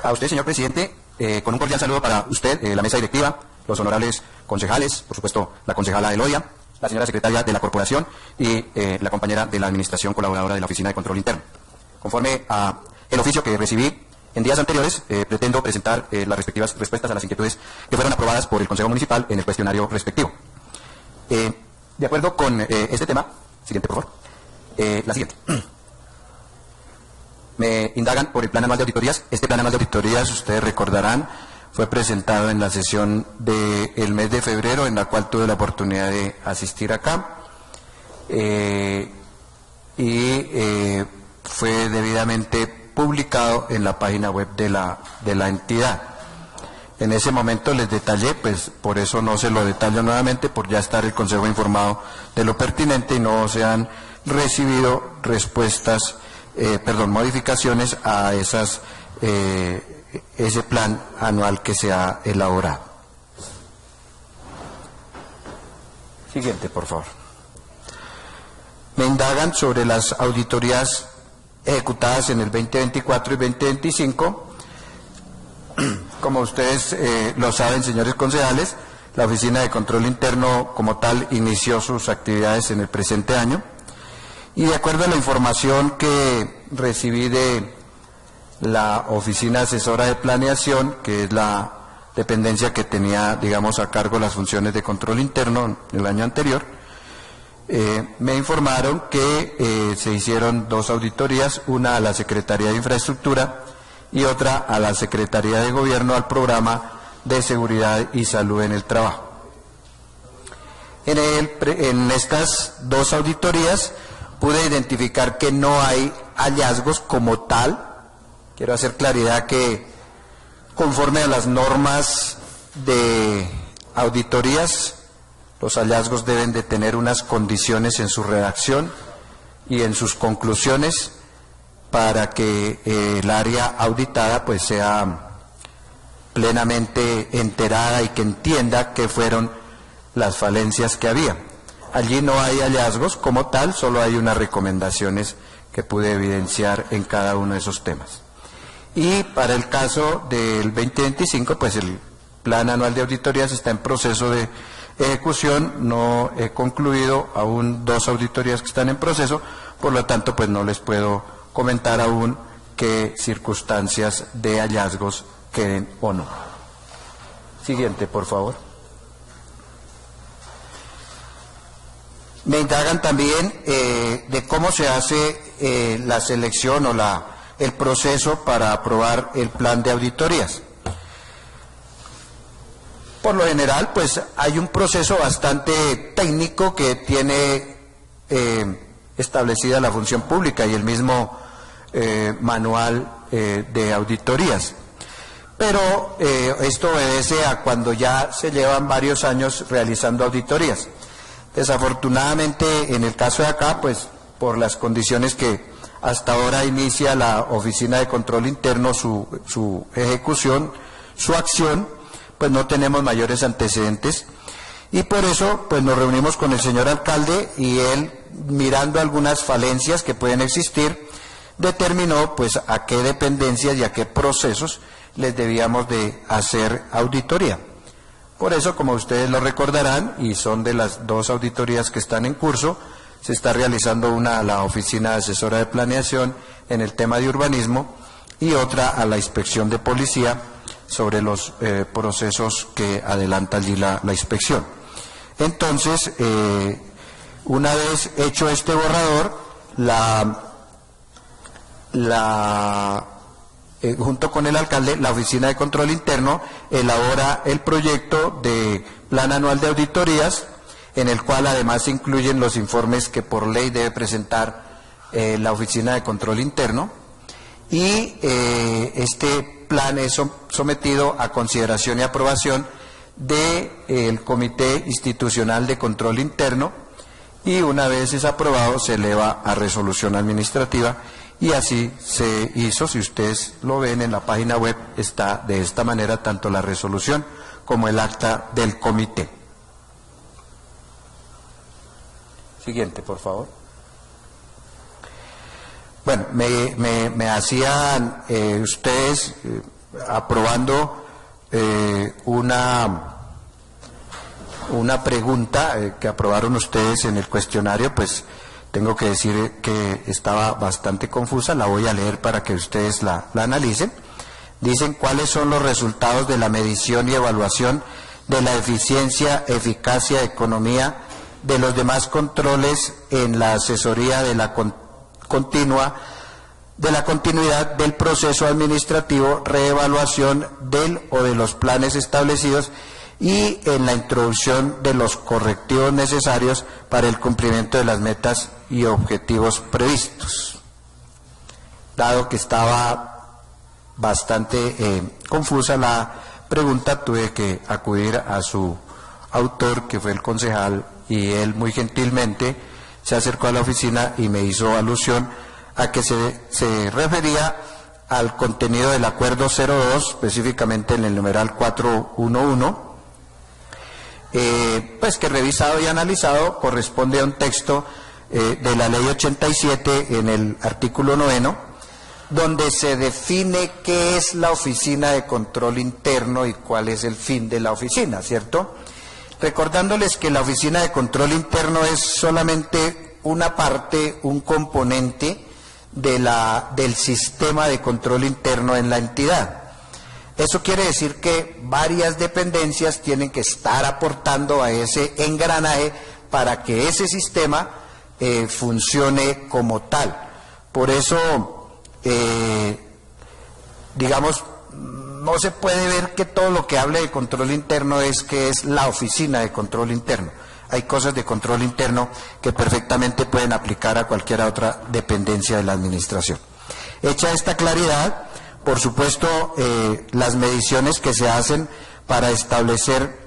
A usted, señor presidente, con un cordial saludo para usted, la mesa directiva, los honorables concejales, por supuesto, la concejala Elodia, la señora secretaria de la corporación y la compañera de la administración colaboradora de la Oficina de Control Interno. Conforme a el oficio que recibí en días anteriores, pretendo presentar las respectivas respuestas a las inquietudes que fueron aprobadas por el Consejo Municipal en el cuestionario respectivo. De acuerdo con este tema, siguiente por favor, la siguiente. Me indagan por el plan anual de auditorías. Este plan anual de auditorías, ustedes recordarán, fue presentado en la sesión del mes de febrero, en la cual tuve la oportunidad de asistir acá, y fue debidamente publicado en la página web de la entidad. En ese momento les detallé, pues por eso no se lo detallo nuevamente, por ya estar el Consejo informado de lo pertinente y no se han recibido respuestas, modificaciones a ese plan anual que se ha elaborado. Siguiente, por favor. Me indagan sobre las auditorías ejecutadas en el 2024 y 2025. Como ustedes lo saben, señores concejales, la Oficina de Control Interno como tal inició sus actividades en el presente año, y de acuerdo a la información que recibí de la Oficina Asesora de Planeación, que es la dependencia que tenía, digamos, a cargo las funciones de control interno el año anterior, me informaron que se hicieron dos auditorías, una a la Secretaría de Infraestructura y otra a la Secretaría de Gobierno, al Programa de Seguridad y Salud en el Trabajo. En estas dos auditorías pude identificar que no hay hallazgos como tal. Quiero hacer claridad que conforme a las normas de auditorías, los hallazgos deben de tener unas condiciones en su redacción y en sus conclusiones para que el área auditada pues sea plenamente enterada y que entienda qué fueron las falencias que había. Allí no hay hallazgos como tal, solo hay unas recomendaciones que pude evidenciar en cada uno de esos temas. Y para el caso del 2025, pues el plan anual de auditorías está en proceso de ejecución, no he concluido aún dos auditorías que están en proceso, por lo tanto pues no les puedo comentar aún qué circunstancias de hallazgos queden o no. Siguiente, por favor. Me indagan también de cómo se hace la selección o el proceso para aprobar el plan de auditorías. Por lo general, pues hay un proceso bastante técnico que tiene establecida la función pública y el mismo manual de auditorías. Pero esto obedece a cuando ya se llevan varios años realizando auditorías. Desafortunadamente, en el caso de acá, pues por las condiciones que hasta ahora inicia la Oficina de Control Interno su ejecución, su acción, pues no tenemos mayores antecedentes, y por eso pues nos reunimos con el señor alcalde y él, mirando algunas falencias que pueden existir, determinó pues a qué dependencias y a qué procesos les debíamos de hacer auditoría. Por eso, como ustedes lo recordarán, y son de las dos auditorías que están en curso, se está realizando una a la Oficina Asesora de Planeación en el tema de urbanismo y otra a la Inspección de Policía sobre los procesos que adelanta allí la inspección. Entonces, una vez hecho este borrador, junto con el alcalde, la Oficina de Control Interno elabora el proyecto de plan anual de auditorías, en el cual además se incluyen los informes que por ley debe presentar la Oficina de Control Interno, y este plan es sometido a consideración y aprobación del Comité Institucional de Control Interno, y una vez es aprobado se eleva a resolución administrativa. Y así se hizo. Si ustedes lo ven en la página web, está de esta manera tanto la resolución como el acta del comité. Siguiente, por favor. Bueno, me hacían ustedes aprobando una pregunta que aprobaron ustedes en el cuestionario, pues tengo que decir que estaba bastante confusa, la voy a leer para que ustedes la analicen. Dicen cuáles son los resultados de la medición y evaluación de la eficiencia, eficacia, economía de los demás controles en la asesoría de la continuidad del proceso administrativo, reevaluación del o de los planes establecidos y en la introducción de los correctivos necesarios para el cumplimiento de las metas y objetivos previstos. Dado que estaba bastante confusa la pregunta, tuve que acudir a su autor, que fue el concejal, y él muy gentilmente se acercó a la oficina y me hizo alusión a que se refería al contenido del acuerdo 02, específicamente en el numeral 411, pues que revisado y analizado corresponde a un texto de la ley 87 en el artículo 9, donde se define qué es la oficina de control interno y cuál es el fin de la oficina, ¿cierto? Recordándoles que la oficina de control interno es solamente una parte, un componente del sistema de control interno en la entidad. Eso quiere decir que varias dependencias tienen que estar aportando a ese engranaje para que ese sistema funcione como tal. Por eso, digamos, no se puede ver que todo lo que hable de control interno es que es la oficina de control interno. Hay cosas de control interno que perfectamente pueden aplicar a cualquier otra dependencia de la administración. Hecha esta claridad, por supuesto, las mediciones que se hacen para establecer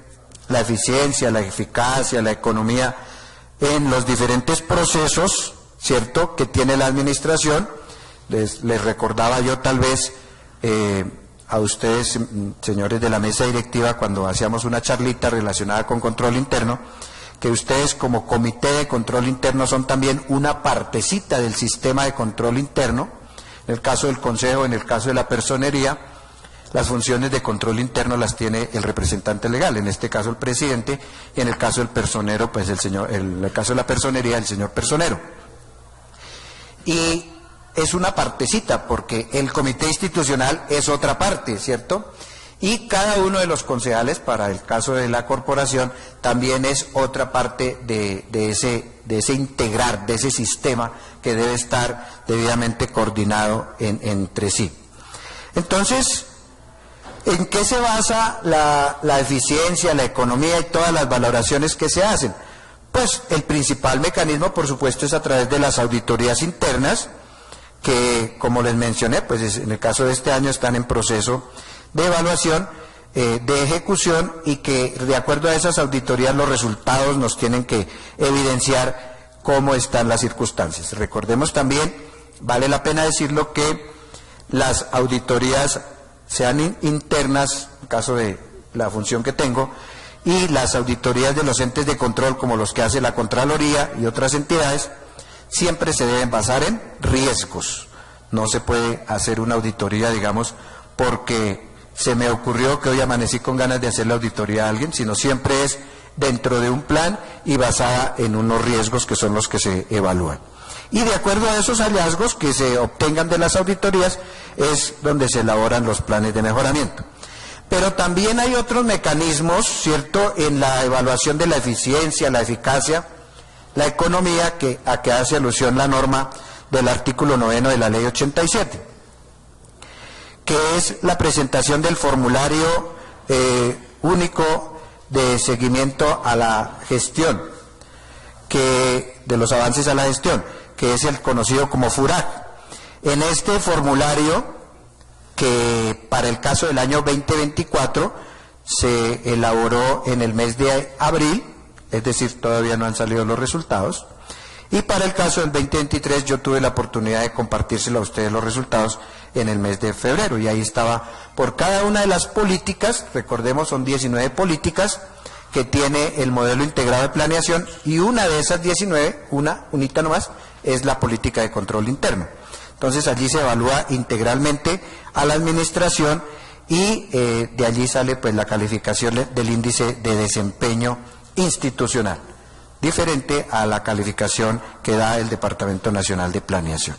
la eficiencia, la eficacia, la economía en los diferentes procesos, ¿cierto?, que tiene la administración. Les recordaba yo tal vez a ustedes, señores de la mesa directiva, cuando hacíamos una charlita relacionada con control interno, que ustedes como comité de control interno son también una partecita del sistema de control interno. En el caso del consejo, en el caso de la personería, las funciones de control interno las tiene el representante legal, en este caso el presidente, y en el caso del personero, pues en el caso de la personería, el señor personero. Y es una partecita, porque el comité institucional es otra parte, ¿cierto? Y cada uno de los concejales, para el caso de la corporación, también es otra parte de ese integrar, de ese sistema que debe estar debidamente coordinado entre sí. Entonces, ¿en qué se basa la eficiencia, la economía y todas las valoraciones que se hacen? Pues el principal mecanismo, por supuesto, es a través de las auditorías internas, que, como les mencioné, pues en el caso de este año están en proceso de evaluación, de ejecución, y que de acuerdo a esas auditorías los resultados nos tienen que evidenciar cómo están las circunstancias. Recordemos también, vale la pena decirlo, que las auditorías sean internas, en caso de la función que tengo, y las auditorías de los entes de control, como los que hace la Contraloría y otras entidades, siempre se deben basar en riesgos. No se puede hacer una auditoría, digamos, porque se me ocurrió que hoy amanecí con ganas de hacer la auditoría a alguien, sino siempre es dentro de un plan y basada en unos riesgos que son los que se evalúan. Y de acuerdo a esos hallazgos que se obtengan de las auditorías es donde se elaboran los planes de mejoramiento. Pero también hay otros mecanismos, ¿cierto?, en la evaluación de la eficiencia, la eficacia, la economía, a que hace alusión la norma del artículo 9 de la ley 87, que es la presentación del formulario único de seguimiento a la gestión, de los avances a la gestión, que es el conocido como FURAG. En este formulario, que para el caso del año 2024 se elaboró en el mes de abril, es decir, todavía no han salido los resultados, y para el caso del 2023 yo tuve la oportunidad de compartírselo a ustedes los resultados en el mes de febrero, y ahí estaba por cada una de las políticas. Recordemos, son 19 políticas que tiene el modelo integrado de planeación, y una de esas 19, unita nomás, es la política de control interno. Entonces allí se evalúa integralmente a la administración y de allí sale pues la calificación del índice de desempeño institucional, diferente a la calificación que da el Departamento Nacional de Planeación.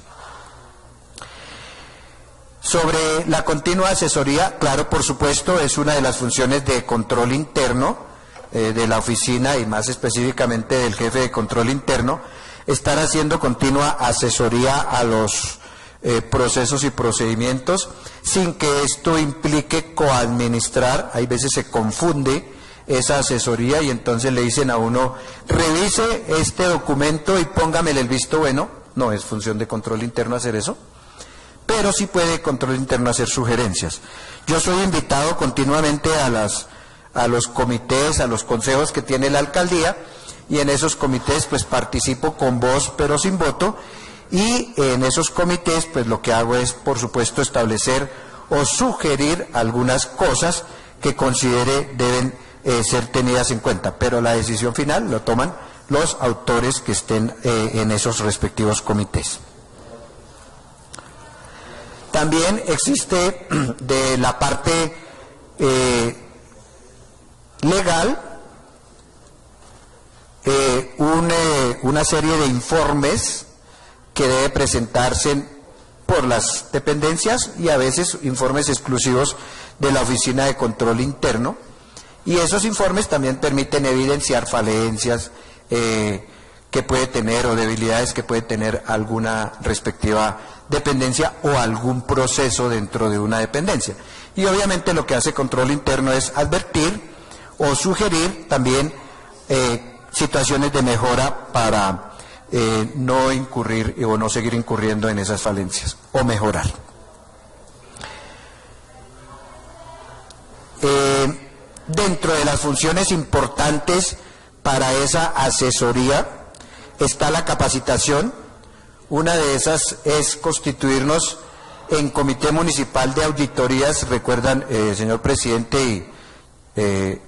Sobre la continua asesoría, claro, por supuesto, es una de las funciones de control interno de la oficina y más específicamente del jefe de control interno, estar haciendo continua asesoría a los procesos y procedimientos sin que esto implique coadministrar. Hay veces se confunde esa asesoría y entonces le dicen a uno, revise este documento y póngamele el visto bueno. No es función de control interno hacer eso, pero sí puede control interno hacer sugerencias. Yo soy invitado continuamente a los comités, a los consejos que tiene la alcaldía, y en esos comités pues participo con voz pero sin voto, y en esos comités pues lo que hago es por supuesto establecer o sugerir algunas cosas que considere deben ser tenidas en cuenta, pero la decisión final lo toman los autores que estén en esos respectivos comités. También existe de la parte legal una serie de informes que debe presentarse por las dependencias y a veces informes exclusivos de la Oficina de Control Interno, y esos informes también permiten evidenciar falencias que puede tener o debilidades que puede tener alguna respectiva dependencia o algún proceso dentro de una dependencia. Y obviamente lo que hace control interno es advertir o sugerir también situaciones de mejora para no incurrir o no seguir incurriendo en esas falencias o mejorar. Dentro de las funciones importantes para esa asesoría está la capacitación. Una de esas es constituirnos en Comité Municipal de Auditorías. Recuerdan, señor presidente y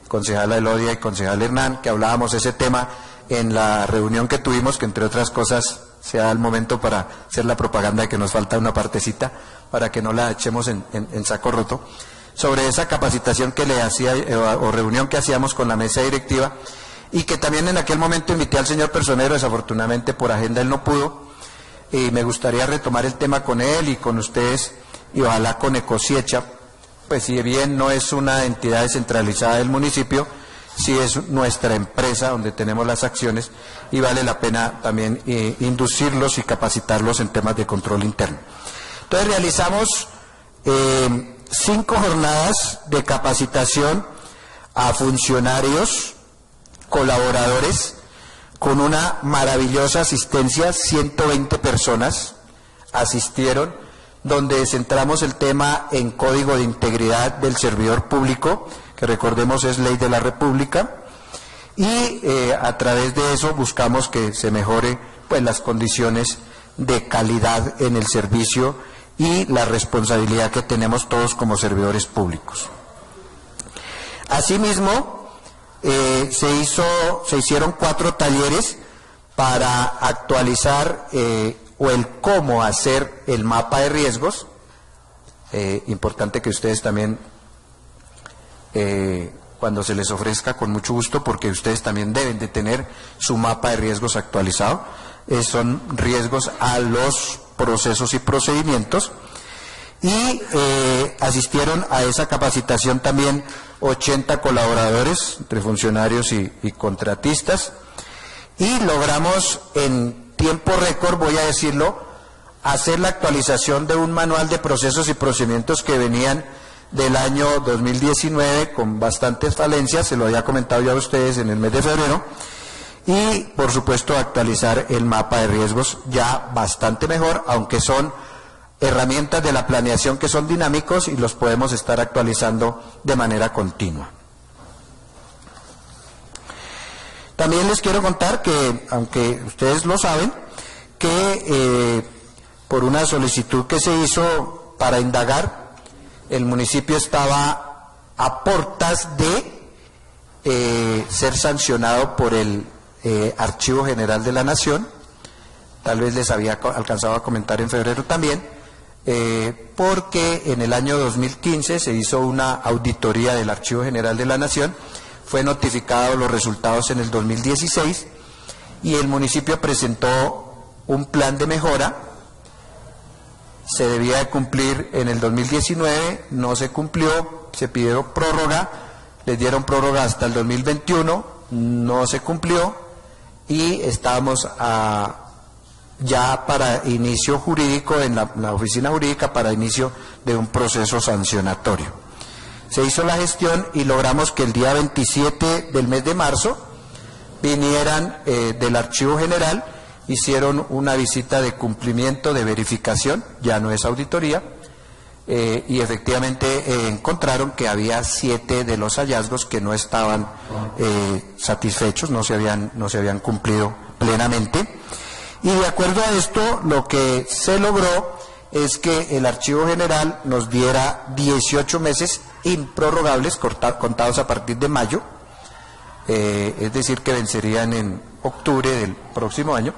concejala Elodia y concejal Hernán, que hablábamos ese tema en la reunión que tuvimos, que entre otras cosas se da el momento para hacer la propaganda de que nos falta una partecita, para que no la echemos en saco roto, sobre esa capacitación que le hacía o reunión que hacíamos con la mesa directiva, y que también en aquel momento invité al señor Personero. Desafortunadamente por agenda él no pudo, y me gustaría retomar el tema con él y con ustedes, y ojalá con Ecosiecha, pues si bien no es una entidad descentralizada del municipio, sí es nuestra empresa donde tenemos las acciones, y vale la pena también inducirlos y capacitarlos en temas de control interno. Entonces realizamos 5 jornadas de capacitación a funcionarios, colaboradores, con una maravillosa asistencia. 120 personas asistieron, donde centramos el tema en Código de Integridad del Servidor Público, que recordemos es ley de la República, y a través de eso buscamos que se mejore pues las condiciones de calidad en el servicio y la responsabilidad que tenemos todos como servidores públicos. Asimismo, se hicieron 4 talleres para actualizar o el cómo hacer el mapa de riesgos. Importante que ustedes también, cuando se les ofrezca, con mucho gusto, porque ustedes también deben de tener su mapa de riesgos actualizado. Son riesgos a los procesos y procedimientos, y asistieron a esa capacitación también 80 colaboradores, entre funcionarios y contratistas, y logramos en tiempo récord, voy a decirlo, hacer la actualización de un manual de procesos y procedimientos que venían del año 2019 con bastantes falencias. Se lo había comentado ya a ustedes en el mes de febrero, y por supuesto actualizar el mapa de riesgos ya bastante mejor, aunque son herramientas de la planeación que son dinámicos y los podemos estar actualizando de manera continua. También les quiero contar que, aunque ustedes lo saben, que por una solicitud que se hizo para indagar, el municipio estaba a portas de ser sancionado por el Archivo General de la Nación. Tal vez les había alcanzado a comentar en febrero también, porque en el año 2015 se hizo una auditoría del Archivo General de la Nación, fue notificado los resultados en el 2016 y el municipio presentó un plan de mejora. Se debía de cumplir en el 2019, no se cumplió, se pidió prórroga, les dieron prórroga hasta el 2021, no se cumplió y estábamos ya para inicio jurídico en la oficina jurídica para inicio de un proceso sancionatorio. Se hizo la gestión y logramos que el día 27 del mes de marzo vinieran del Archivo General, hicieron una visita de cumplimiento, de verificación, ya no es auditoría, y efectivamente encontraron que había 7 de los hallazgos que no estaban satisfechos, no se habían cumplido plenamente. Y de acuerdo a esto, lo que se logró es que el Archivo General nos diera 18 meses improrrogables, contados a partir de mayo, es decir, que vencerían en octubre del próximo año,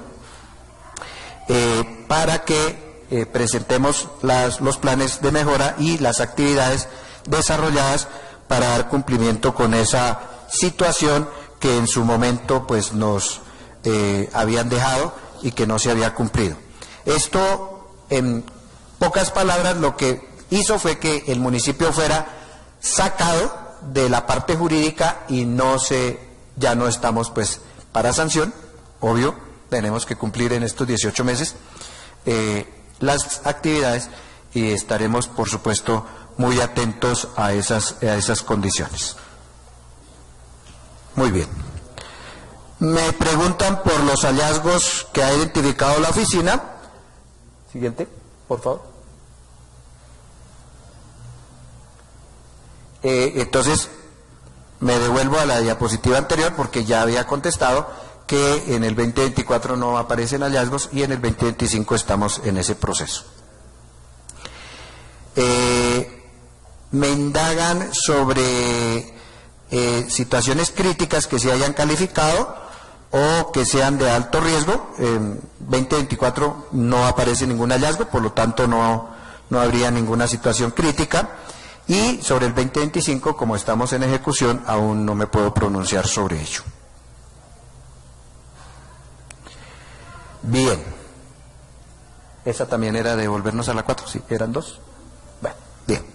para que presentemos los planes de mejora y las actividades desarrolladas para dar cumplimiento con esa situación que en su momento pues nos habían dejado y que no se había cumplido. Esto, en pocas palabras, lo que hizo fue que el municipio fuera sacado de la parte jurídica y ya no estamos pues para sanción, obvio, tenemos que cumplir en estos 18 meses las actividades y estaremos, por supuesto, muy atentos a esas condiciones. Muy bien. Me preguntan por los hallazgos que ha identificado la oficina. Siguiente, por favor. Entonces, me devuelvo a la diapositiva anterior porque ya había contestado que en el 2024 no aparecen hallazgos y en el 2025 estamos en ese proceso. Me indagan sobre situaciones críticas que se hayan calificado o que sean de alto riesgo. En 2024 no aparece ningún hallazgo, por lo tanto no habría ninguna situación crítica. Y sobre el 2025, como estamos en ejecución, aún no me puedo pronunciar sobre ello. Bien. Esa también era de volvernos a la 4, sí, eran 2. Bueno, bien.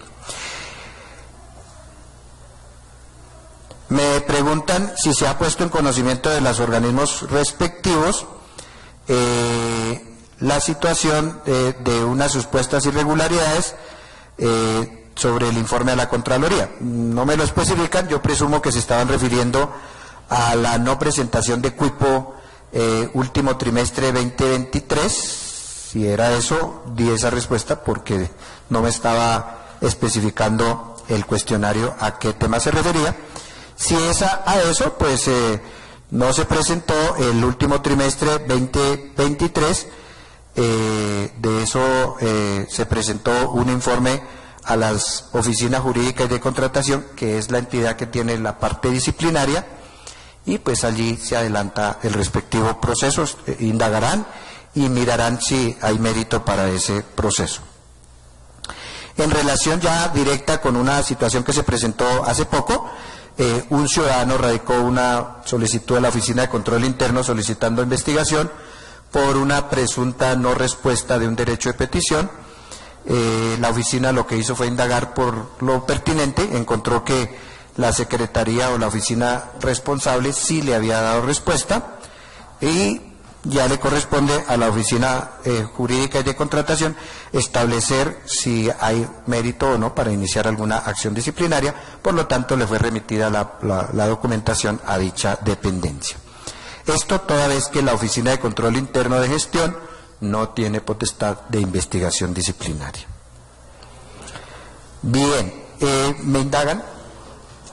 Me preguntan si se ha puesto en conocimiento de los organismos respectivos la situación de unas supuestas irregularidades sobre el informe a la Contraloría. No me lo especifican, yo presumo que se estaban refiriendo a la no presentación de cupo último trimestre 2023. Si era eso, di esa respuesta porque no me estaba especificando el cuestionario a qué tema se refería. Si es a eso, pues no se presentó el último trimestre 2023, de eso se presentó un informe a las oficinas jurídicas de contratación, que es la entidad que tiene la parte disciplinaria, y pues allí se adelanta el respectivo proceso, indagarán y mirarán si hay mérito para ese proceso. En relación ya directa con una situación que se presentó hace poco, un ciudadano radicó una solicitud a la Oficina de Control Interno solicitando investigación por una presunta no respuesta de un derecho de petición. La oficina lo que hizo fue indagar por lo pertinente, encontró que la secretaría o la oficina responsable sí le había dado respuesta y ya le corresponde a la oficina jurídica y de contratación establecer si hay mérito o no para iniciar alguna acción disciplinaria, por lo tanto le fue remitida la documentación a dicha dependencia. Esto toda vez que la Oficina de Control Interno de Gestión no tiene potestad de investigación disciplinaria. Bien, me indagan,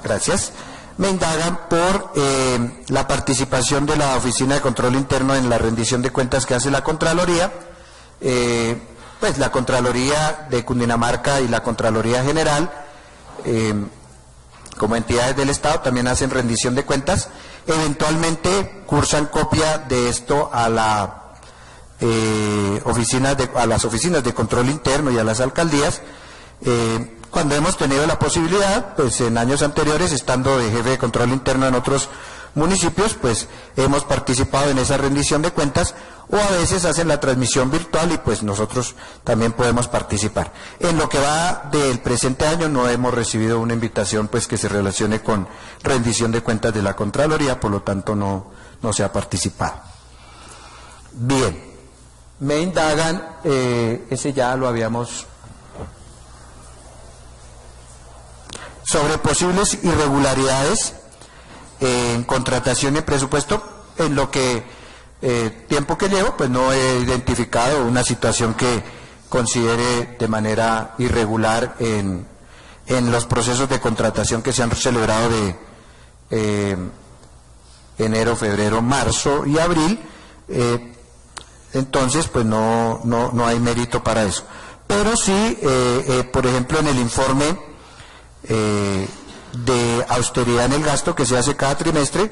gracias. Me indagan por la participación de la Oficina de Control Interno en la rendición de cuentas que hace la Contraloría. Pues la Contraloría de Cundinamarca y la Contraloría General, como entidades del Estado, también hacen rendición de cuentas. Eventualmente cursan copia de esto a la a las oficinas de control interno y a las alcaldías, cuando hemos tenido la posibilidad, pues en años anteriores, estando de jefe de control interno en otros municipios, pues hemos participado en esa rendición de cuentas, o a veces hacen la transmisión virtual y pues nosotros también podemos participar. En lo que va del presente año no hemos recibido una invitación pues que se relacione con rendición de cuentas de la Contraloría, por lo tanto no se ha participado. Bien, me indagan, ese ya lo habíamos, sobre posibles irregularidades en contratación y presupuesto. En lo que tiempo que llevo, pues no he identificado una situación que considere de manera irregular en los procesos de contratación que se han celebrado de enero, febrero, marzo y abril. Entonces, pues no hay mérito para eso. Pero sí, por ejemplo, en el informe de austeridad en el gasto que se hace cada trimestre,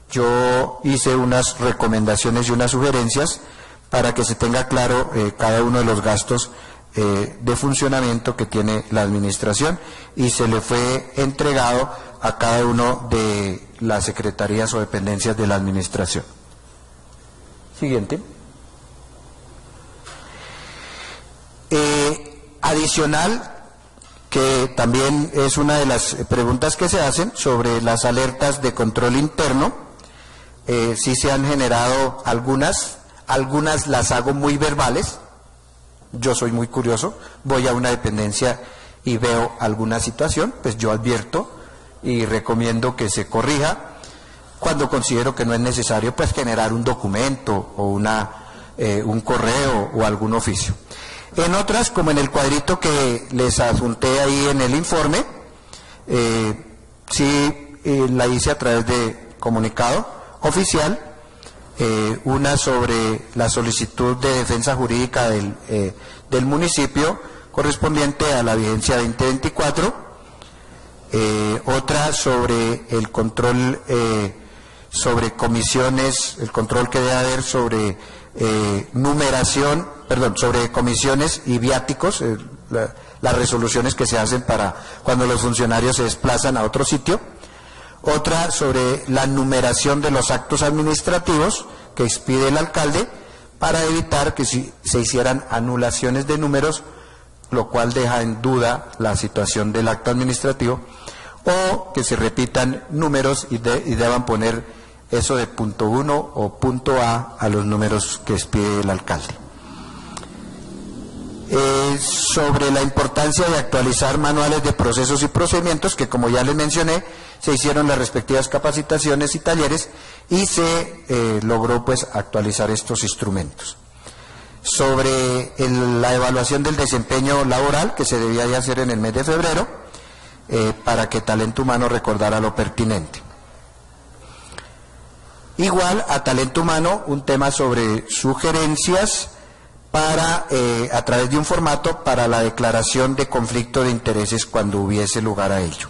yo hice unas recomendaciones y unas sugerencias para que se tenga claro cada uno de los gastos de funcionamiento que tiene la administración, y se le fue entregado a cada uno de las secretarías o dependencias de la administración. Siguiente. Adicional, que también es una de las preguntas que se hacen sobre las alertas de control interno, sí se han generado algunas las hago muy verbales. Yo soy muy curioso, voy a una dependencia y veo alguna situación, pues yo advierto y recomiendo que se corrija. Cuando considero que no es necesario, pues generar un documento o un correo o algún oficio. En otras, como en el cuadrito que les adjunté ahí en el informe, sí la hice a través de comunicado oficial, una sobre la solicitud de defensa jurídica del municipio correspondiente a la vigencia 2024, otra sobre el control sobre comisiones, el control que debe haber sobre sobre comisiones y viáticos, las resoluciones que se hacen para cuando los funcionarios se desplazan a otro sitio. Otra sobre la numeración de los actos administrativos que expide el alcalde para evitar que se hicieran anulaciones de números, lo cual deja en duda la situación del acto administrativo, o que se repitan números y deban poner eso de punto 1 o punto a los números que expide el alcalde. Sobre la importancia de actualizar manuales de procesos y procedimientos, que como ya les mencioné, se hicieron las respectivas capacitaciones y talleres y se logró pues actualizar estos instrumentos. Sobre la evaluación del desempeño laboral, que se debía de hacer en el mes de febrero, para que Talento Humano recordara lo pertinente. Igual a Talento Humano, un tema sobre sugerencias para, a través de un formato para la declaración de conflicto de intereses cuando hubiese lugar a ello.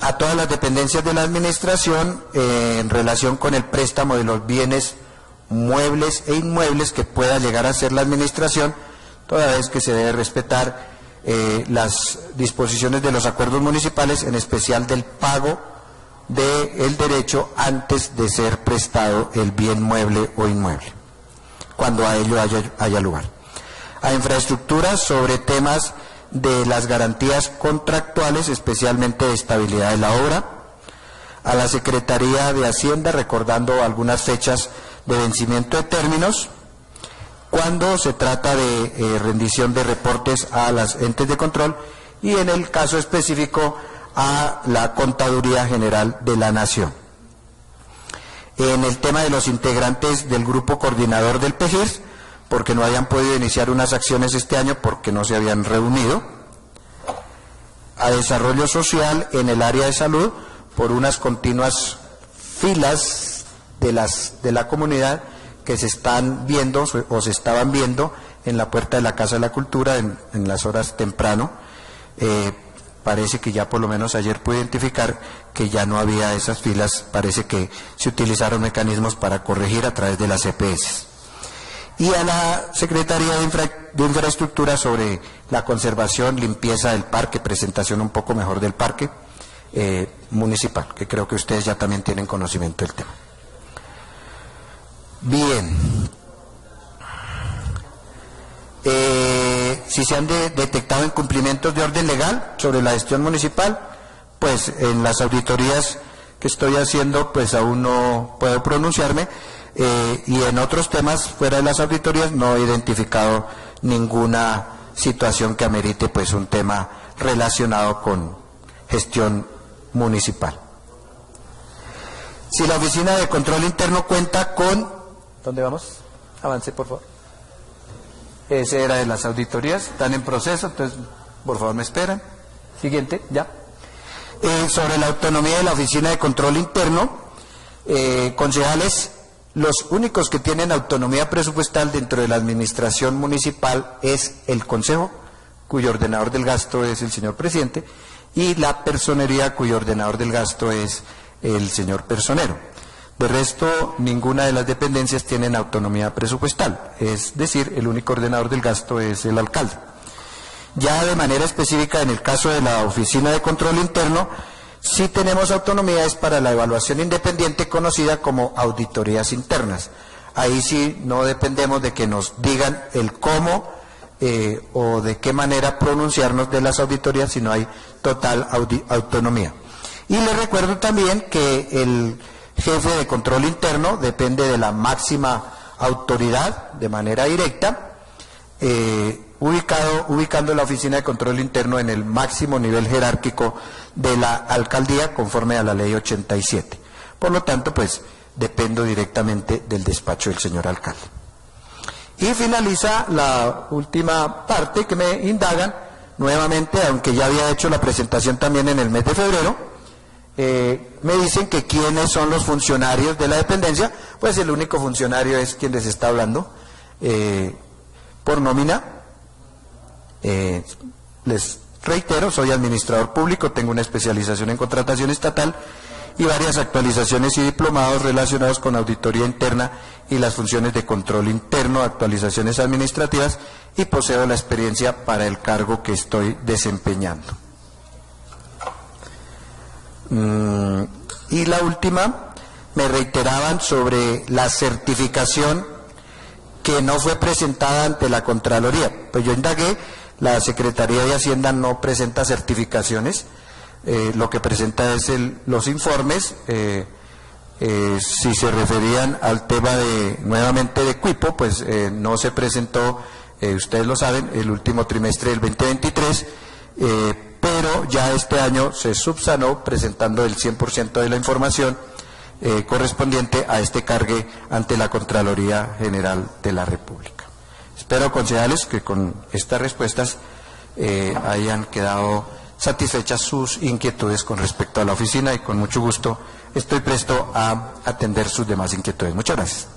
A todas las dependencias de la administración, en relación con el préstamo de los bienes muebles e inmuebles que pueda llegar a ser la administración, toda vez que se debe respetar las disposiciones de los acuerdos municipales, en especial del pago del derecho antes de ser prestado el bien mueble o inmueble, cuando a ello haya lugar. A infraestructuras, sobre temas de las garantías contractuales, especialmente de estabilidad de la obra. A la Secretaría de Hacienda, recordando algunas fechas de vencimiento de términos, cuando se trata de rendición de reportes a las entes de control, y en el caso específico a la Contaduría General de la Nación. En el tema de los integrantes del grupo coordinador del PEGIRS, porque no habían podido iniciar unas acciones este año porque no se habían reunido. A desarrollo social en el área de salud, por unas continuas filas de la comunidad que se están viendo o se estaban viendo en la puerta de la Casa de la Cultura en las horas temprano. Parece que ya por lo menos ayer pude identificar que ya no había esas filas, parece que se utilizaron mecanismos para corregir a través de las EPS. y a la Secretaría de Infraestructura sobre la conservación, limpieza del parque, presentación un poco mejor del parque municipal, que creo que ustedes ya también tienen conocimiento del tema. Bien. Si se han detectado incumplimientos de orden legal sobre la gestión municipal, pues en las auditorías que estoy haciendo, pues aún no puedo pronunciarme, y en otros temas fuera de las auditorías no he identificado ninguna situación que amerite pues un tema relacionado con gestión municipal. Si la Oficina de Control Interno cuenta con... ¿Dónde vamos? Avance, por favor. Ese era de las auditorías, están en proceso, entonces por favor me esperan. Siguiente, ya. Sobre la autonomía de la Oficina de Control Interno, concejales, los únicos que tienen autonomía presupuestal dentro de la administración municipal es el Consejo, cuyo ordenador del gasto es el señor presidente, y la personería, cuyo ordenador del gasto es el señor personero. De resto, ninguna de las dependencias tienen autonomía presupuestal, es decir, el único ordenador del gasto es el alcalde. Ya de manera específica, en el caso de la Oficina de Control Interno, sí tenemos autonomía, es para la evaluación independiente conocida como auditorías internas. Ahí sí no dependemos de que nos digan el cómo o de qué manera pronunciarnos de las auditorías, sino hay total autonomía. Y les recuerdo también que el jefe de control interno depende de la máxima autoridad de manera directa, ubicando la Oficina de Control Interno en el máximo nivel jerárquico de la alcaldía conforme a la ley 87. Por lo tanto, pues dependo directamente del despacho del señor alcalde. Y finaliza la última parte que me indagan nuevamente, aunque ya había hecho la presentación también en el mes de febrero. Me dicen que quiénes son los funcionarios de la dependencia. Pues el único funcionario es quien les está hablando, por nómina. Les reitero, soy administrador público, tengo una especialización en contratación estatal y varias actualizaciones y diplomados relacionados con auditoría interna y las funciones de control interno, actualizaciones administrativas, y poseo la experiencia para el cargo que estoy desempeñando. Y la última, me reiteraban sobre la certificación que no fue presentada ante la Contraloría. Pues yo indagué, la Secretaría de Hacienda no presenta certificaciones, lo que presenta es los informes. Si se referían al tema nuevamente de Cuipo, pues no se presentó, ustedes lo saben, el último trimestre del 2023, pero ya este año se subsanó presentando el 100% de la información correspondiente a este cargue ante la Contraloría General de la República. Espero, concejales, que con estas respuestas hayan quedado satisfechas sus inquietudes con respecto a la oficina, y con mucho gusto estoy presto a atender sus demás inquietudes. Muchas gracias.